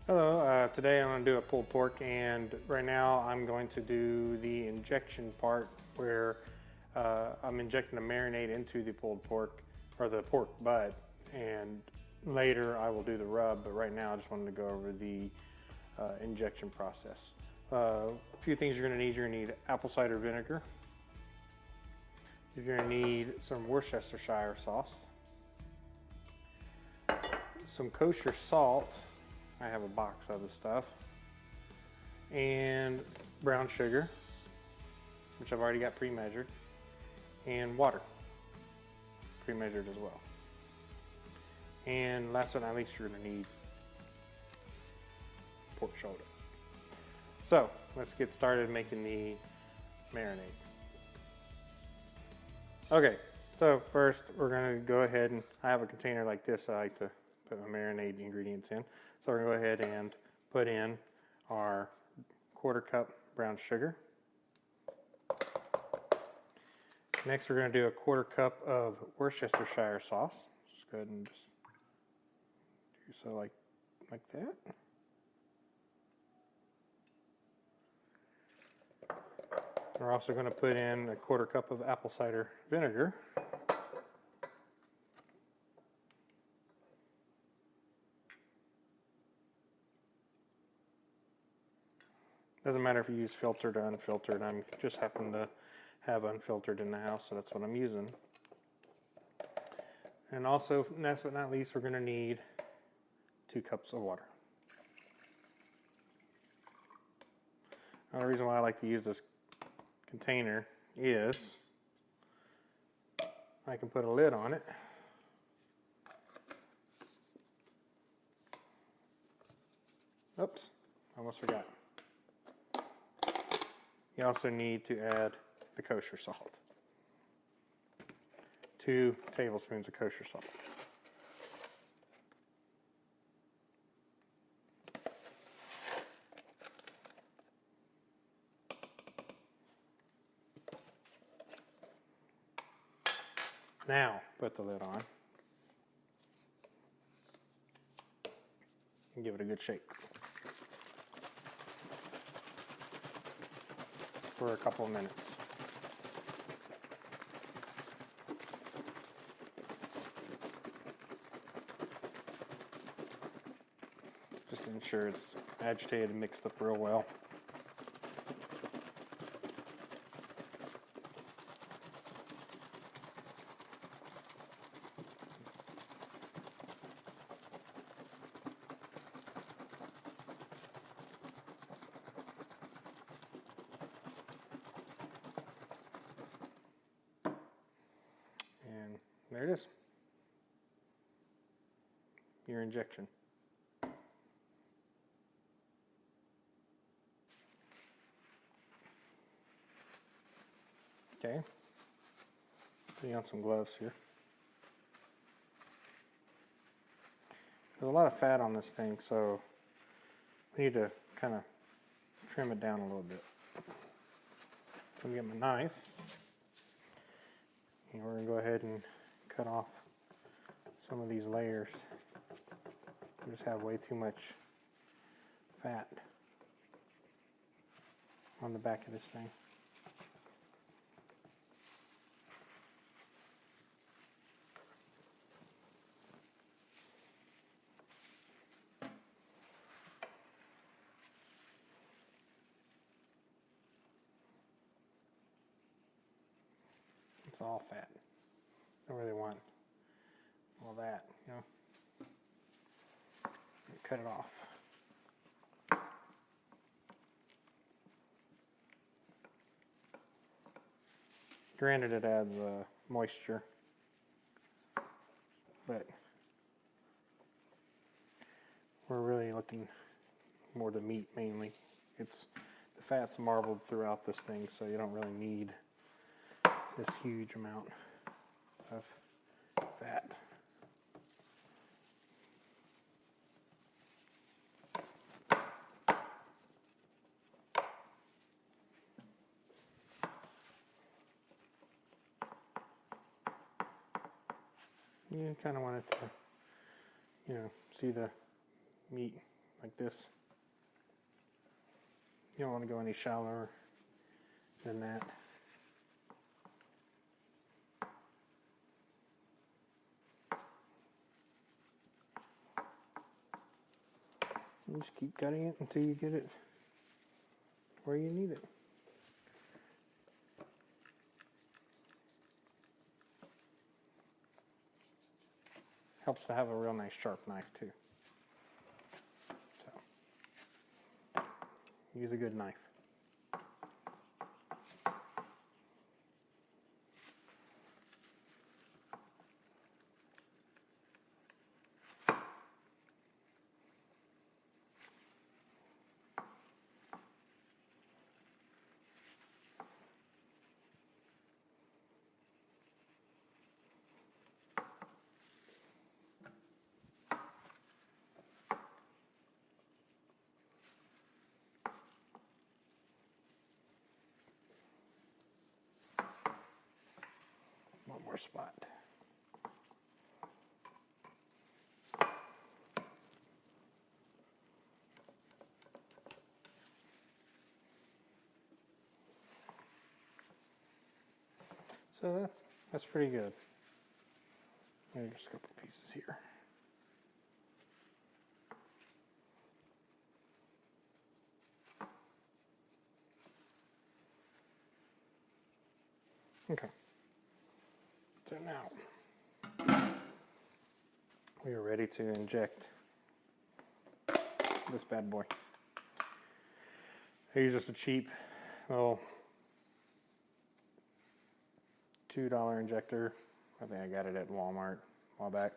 Hello, today I'm going to do a pulled pork, and right now I'm going to do the injection part where I'm injecting the marinade into the pulled pork, or the pork butt, and later I will do the rub, but right now I just wanted to go over the injection process. A few things you're going to need apple cider vinegar. You're going to need some Worcestershire sauce, some kosher salt. I have a box of the stuff, and brown sugar, which I've already got pre-measured, and water, pre-measured as well. And last but not least, you're going to need pork shoulder. So let's get started making the marinade. Okay, so first we're going to go ahead, and I have a container like this I like to put my marinade ingredients in. So we're going to go ahead and put in our 1/4 cup brown sugar. Next we're going to do a 1/4 cup of Worcestershire sauce. Just go ahead and just do so like that. We're also going to put in a 1/4 cup of apple cider vinegar. Doesn't matter if you use filtered or unfiltered. I'm just happen to have unfiltered in the house, so that's what I'm using. And also, last but not least, we're going to need 2 cups of water. Now, the reason why I like to use this container is I can put a lid on it. Oops, almost forgot. You also need to add the kosher salt. 2 tablespoons of kosher salt. Now, put the lid on and give it a good shake for a couple of minutes. Just to ensure it's agitated and mixed up real well. And there it is, your injection. Okay, putting on some gloves here. There's a lot of fat on this thing, so we need to kind of trim it down a little bit. So I'm going to get my knife, and we're going to go ahead and cut off some of these layers. We just have way too much fat on the back of this thing. It's all fat. I don't really want all that, you know. Cut it off. Granted, it adds moisture, but we're really looking more to meat mainly. The fat's marbled throughout this thing, so you don't really need this huge amount of fat. You kind of want it to, see the meat like this. You don't want to go any shallower than that. You just keep cutting it until you get it where you need it. Helps to have a real nice sharp knife too. So, use a good knife. One more spot. So that's pretty good. Maybe just a couple pieces here. Okay. So now we are ready to inject this bad boy. I use just a cheap little $2 injector. I think I got it at Walmart a while back.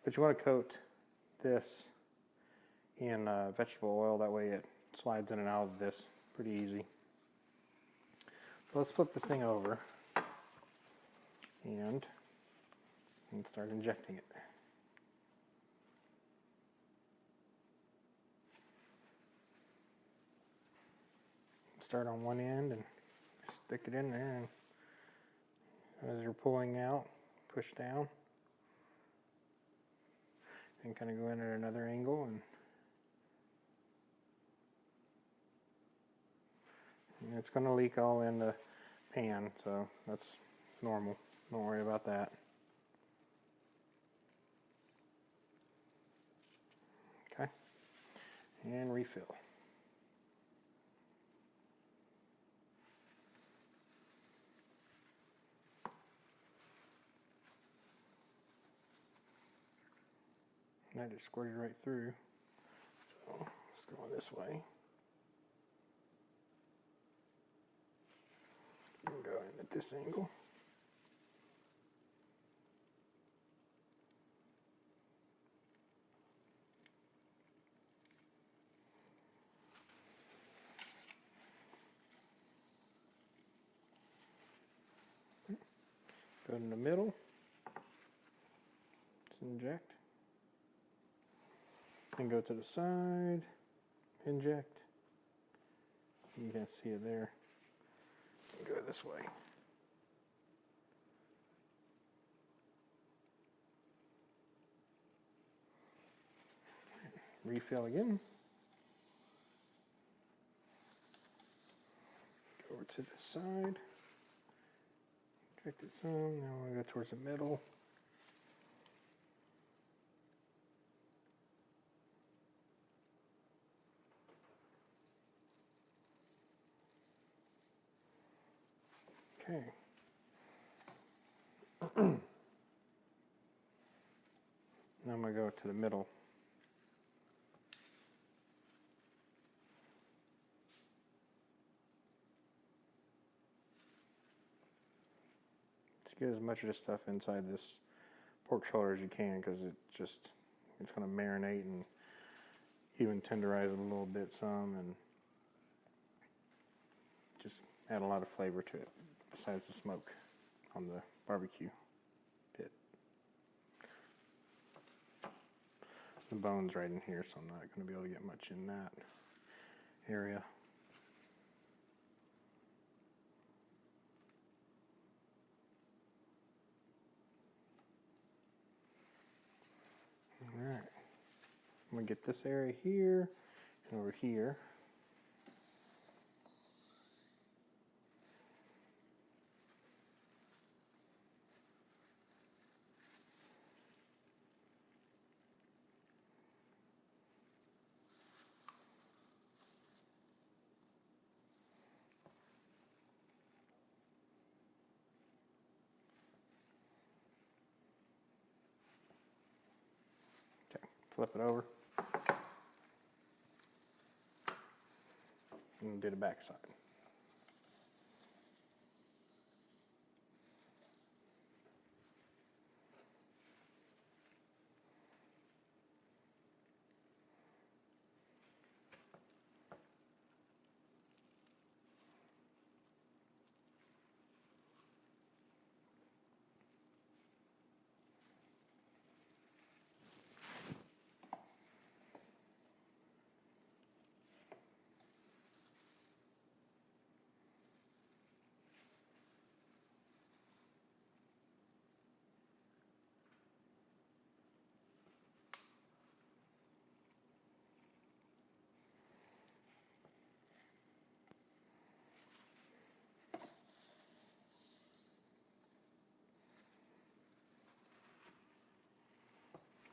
But you want to coat this in vegetable oil. That way it slides in and out of this pretty easy. So let's flip this thing over and start injecting it. Start on one end and stick it in there, and as you're pulling out, push down and kind of go in at another angle, and it's going to leak all in the pan, so that's normal. Don't worry about that. Okay, and refill. And I just squirted right through. So let's go this way. And go in at this angle. Go in the middle. Let's inject. And go to the side. Inject. You can see it there. And go this way. Refill again. Go over to the side. Inject it some. Now we're going to go towards the middle. Okay. Now I'm going to go to the middle. Let's get as much of this stuff inside this pork shoulder as you can, because it's going to marinate and even tenderize it a little bit some, and just add a lot of flavor to it besides the smoke on the barbecue pit. The bone's right in here, so I'm not going to be able to get much in that area. Alright, I'm gonna get this area here and over here. Flip it over and do the back side.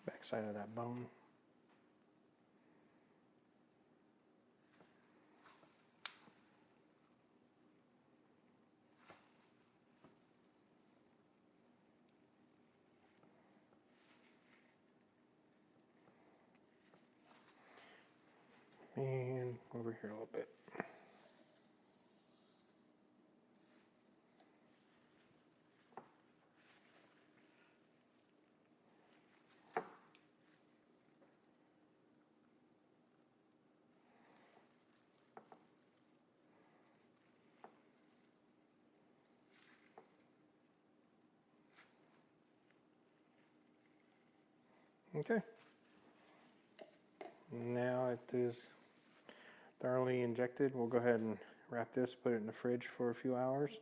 Back side of that bone. And over here a little bit. Okay. Now it is thoroughly injected. We'll go ahead and wrap this, put it in the fridge for a few hours,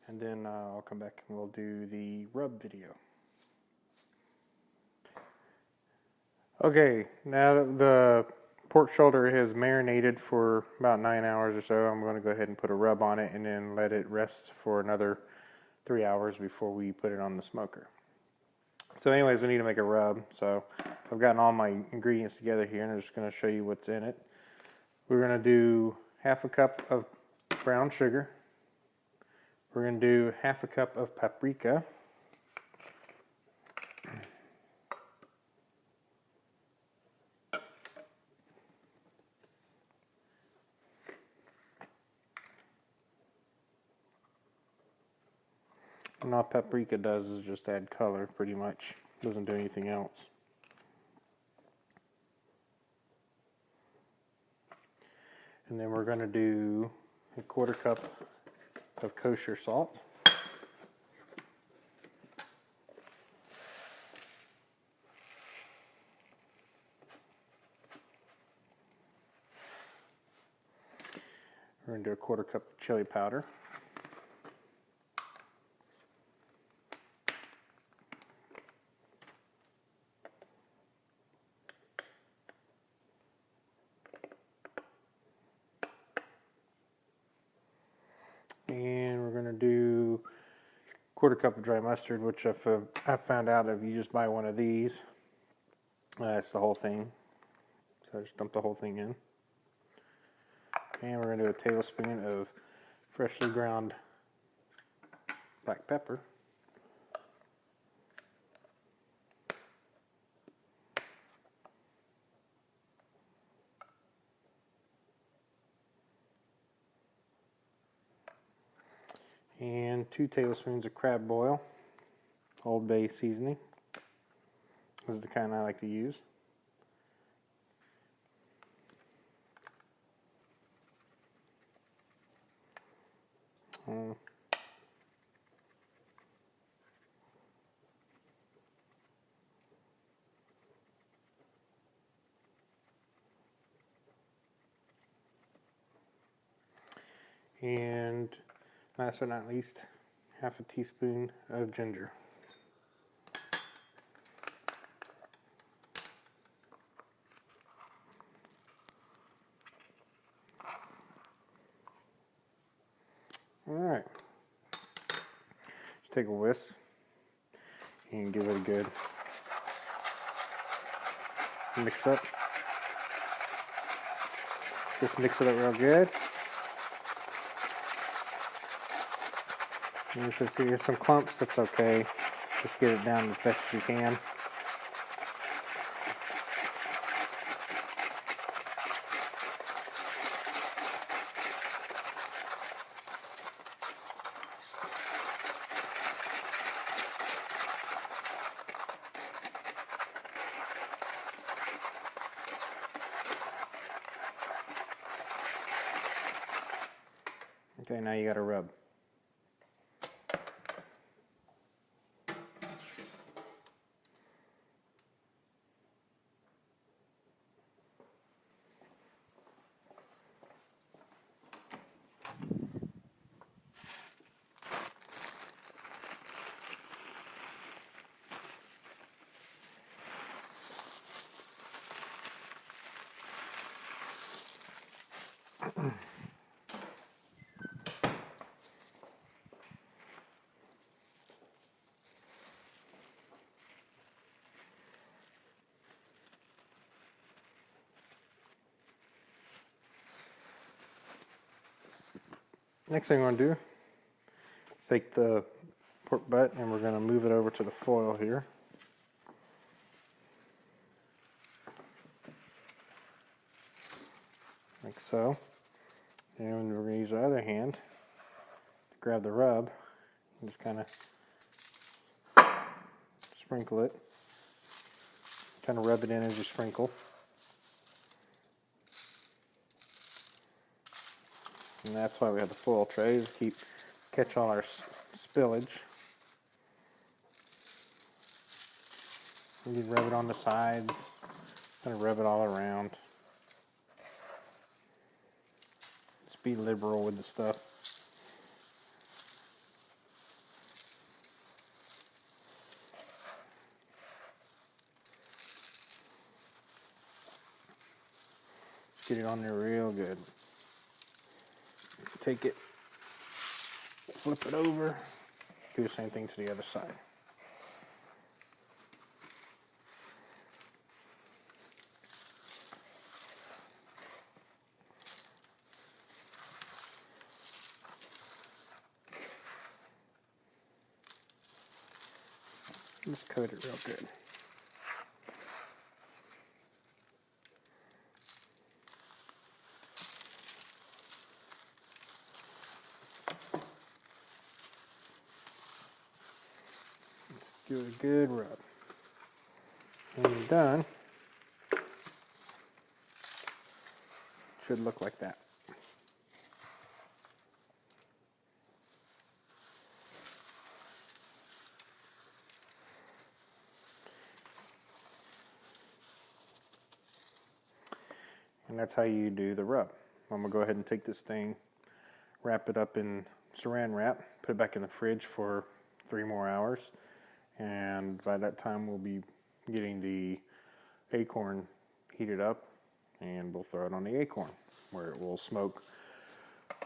and then I'll come back and we'll do the rub video. Okay, now that the pork shoulder has marinated for about 9 hours or so, I'm going to go ahead and put a rub on it and then let it rest for another 3 hours before we put it on the smoker. So anyways, we need to make a rub. So I've gotten all my ingredients together here, and I'm just going to show you what's in it. We're going to do half a cup of brown sugar. We're going to do half a cup of paprika. And all paprika does is just add color, pretty much. Doesn't do anything else. And then we're going to do a 1/4 cup of kosher salt. We're going to do a 1/4 cup of chili powder. And we're going to do 1/4 cup of dry mustard, which I found out if you just buy one of these, that's the whole thing. So I just dump the whole thing in. And we're going to do a tablespoon of freshly ground black pepper. And 2 tablespoons of crab boil, Old Bay seasoning. This is the kind I like to use. And last but not least, half a teaspoon of ginger. take a whisk and give it a good mix up. Just mix it up real good. And if there's some clumps, that's okay. Just get it down as best as you can. Okay, now you got to rub. Next thing I'm going to do is take the pork butt and we're going to move it over to the foil here. Like so. And we're going to use the other hand to grab the rub and just kind of sprinkle it. Kind of rub it in as you sprinkle. And that's why we have the foil trays to catch all our spillage. You can rub it on the sides, kind of rub it all around. Just be liberal with the stuff. Just get it on there real good. Take it, flip it over, do the same thing to the other side. Just coat it real good. Give it a good rub. When you're done, it should look like that. And that's how you do the rub. I'm going to go ahead and take this thing, wrap it up in saran wrap, put it back in the fridge for 3 more hours. And by that time we'll be getting the acorn heated up and we'll throw it on the acorn where it will smoke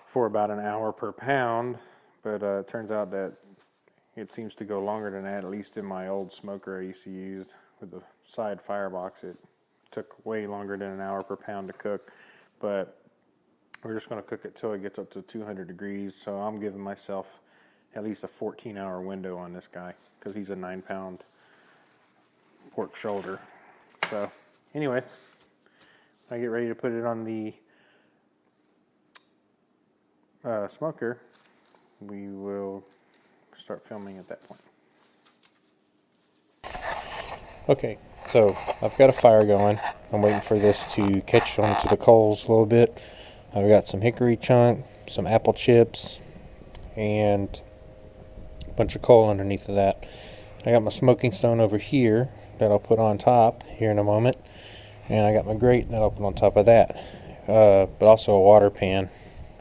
for about an hour per pound. But it turns out that it seems to go longer than that, at least in my old smoker I used to use with the side firebox. It took way longer than an hour per pound to cook. But we're just going to cook it till it gets up to 200 degrees. So I'm giving myself at least a 14-hour window on this guy because he's a 9-pound pork shoulder. So anyways, when I get ready to put it on the smoker, we will start filming at that point. Okay, so I've got a fire going. I'm waiting for this to catch onto the coals a little bit. I've got some hickory chunk, some apple chips, and a bunch of coal underneath of that. I got my smoking stone over here that I'll put on top here in a moment, and I got my grate that I'll put on top of that, but also a water pan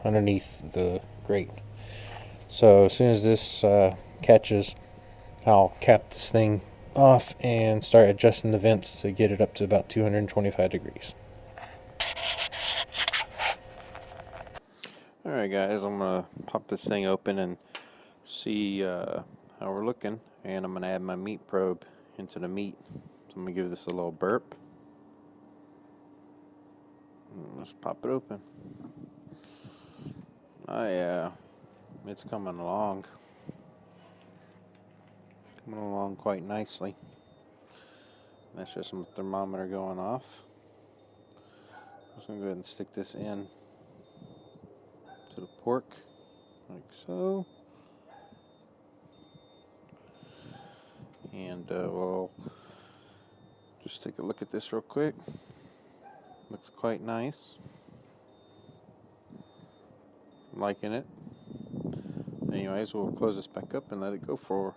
underneath the grate. So as soon as this catches, I'll cap this thing off and start adjusting the vents to get it up to about 225 degrees. Alright guys, I'm going to pop this thing open and see how we're looking, and I'm going to add my meat probe into the meat. So I'm going to give this a little burp. Let's pop it open. Oh yeah, it's coming along. Coming along quite nicely. That's just my thermometer going off. I'm just going to go ahead and stick this in to the pork, like so. And we'll just take a look at this real quick. Looks quite nice. I'm liking it. Anyways, we'll close this back up and let it go for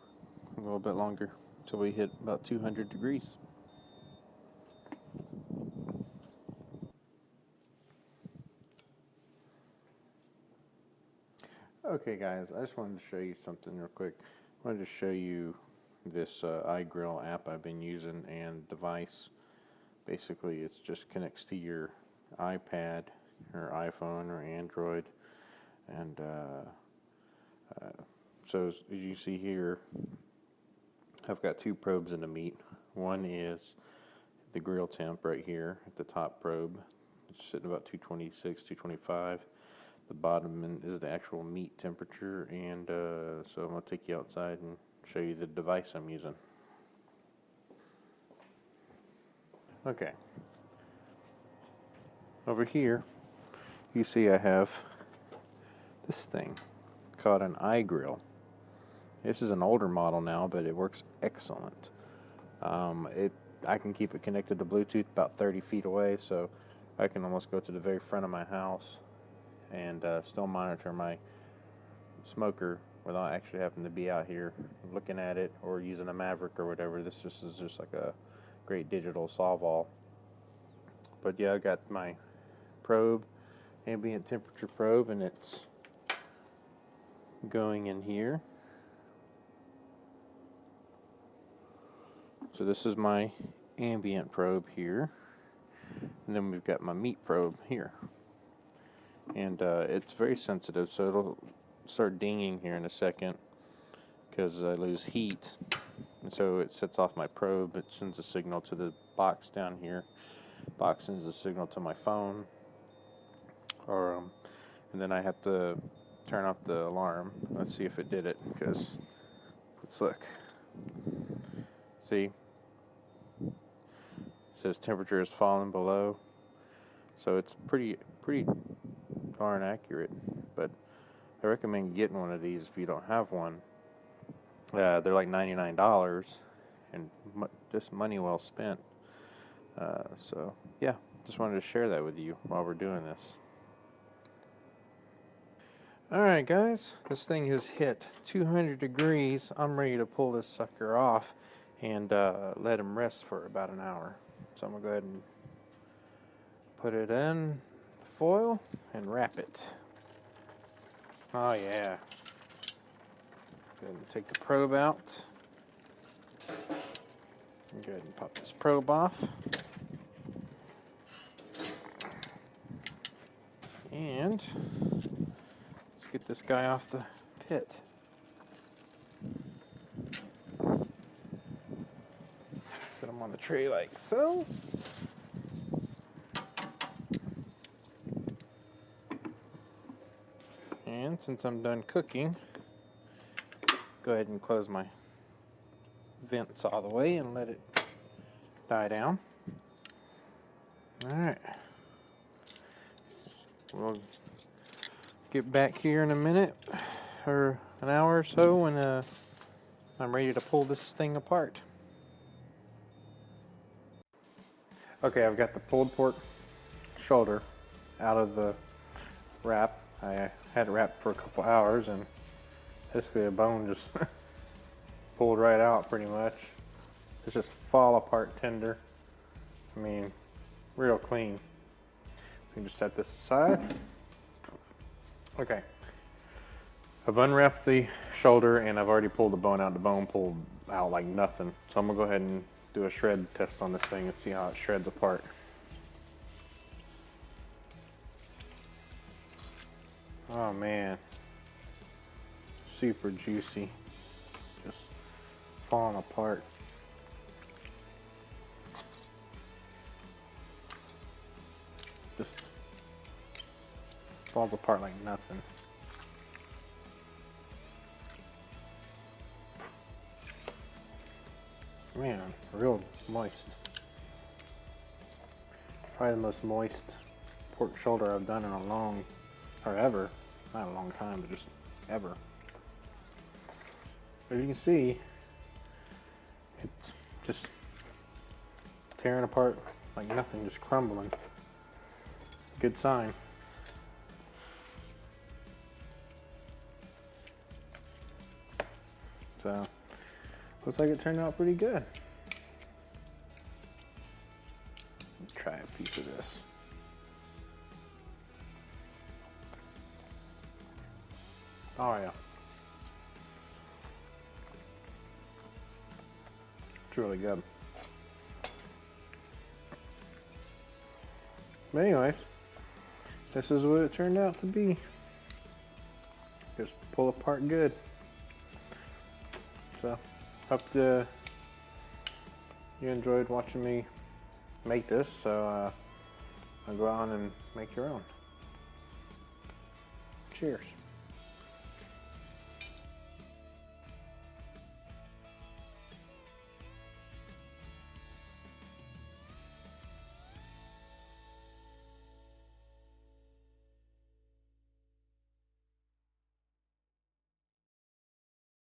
a little bit longer until we hit about 200 degrees. Okay guys, I just wanted to show you something real quick. I wanted to show you this iGrill app I've been using and device. Basically it just connects to your iPad or iPhone or Android, and so as you see here, I've got two probes in the meat. One is the grill temp right here at the top probe. It's sitting about 226, 225. The bottom is the actual meat temperature, and so I'm going to take you outside and show you the device I'm using. Okay. Over here, you see I have this thing called an iGrill. This is an older model now, but it works excellent. I can keep it connected to Bluetooth about 30 feet away, so I can almost go to the very front of my house and still monitor my smoker without actually having to be out here looking at it or using a Maverick or whatever. This just is just like a great digital solve-all. But yeah, I got my probe, ambient temperature probe, and it's going in here. So this is my ambient probe here, and then we've got my meat probe here. And it's very sensitive, so it'll start dinging here in a second because I lose heat, and so it sets off my probe. It sends a signal to the box down here. Box sends a signal to my phone, or and then I have to turn off the alarm. Let's see if it did it, because let's look. See, it says temperature has fallen below, so it's pretty darn accurate. But I recommend getting one of these if you don't have one. They're like $99, and just money well spent. So yeah, just wanted to share that with you while we're doing this. Alright guys, this thing has hit 200 degrees. I'm ready to pull this sucker off and let him rest for about an hour. So I'm going to go ahead and put it in the foil and wrap it. Oh yeah. Go ahead and take the probe out. Go ahead and pop this probe off. And let's get this guy off the pit. Put him on the tray like so. And since I'm done cooking, go ahead and close my vents all the way and let it die down. Alright. We'll get back here in a minute or an hour or so when I'm ready to pull this thing apart. Okay, I've got the pulled pork shoulder out of the wrap. I had it wrapped for a couple hours, and basically the bone just pulled right out pretty much. It's just fall apart tender. I mean, real clean. You can just set this aside. Okay. I've unwrapped the shoulder and I've already pulled the bone out. The bone pulled out like nothing. So I'm gonna go ahead and do a shred test on this thing and see how it shreds apart. Oh man, super juicy. Just falling apart. Just falls apart like nothing. Man, real moist. Probably the most moist pork shoulder I've done in a long, or ever. Not a long time, but just ever. But you can see, it's just tearing apart like nothing, just crumbling. Good sign. So, looks like it turned out pretty good. Try a piece of this. Oh yeah. It's really good. But anyways, this is what it turned out to be. Just pull apart good. So, hope you enjoyed watching me make this. So, I'll go on and make your own. Cheers.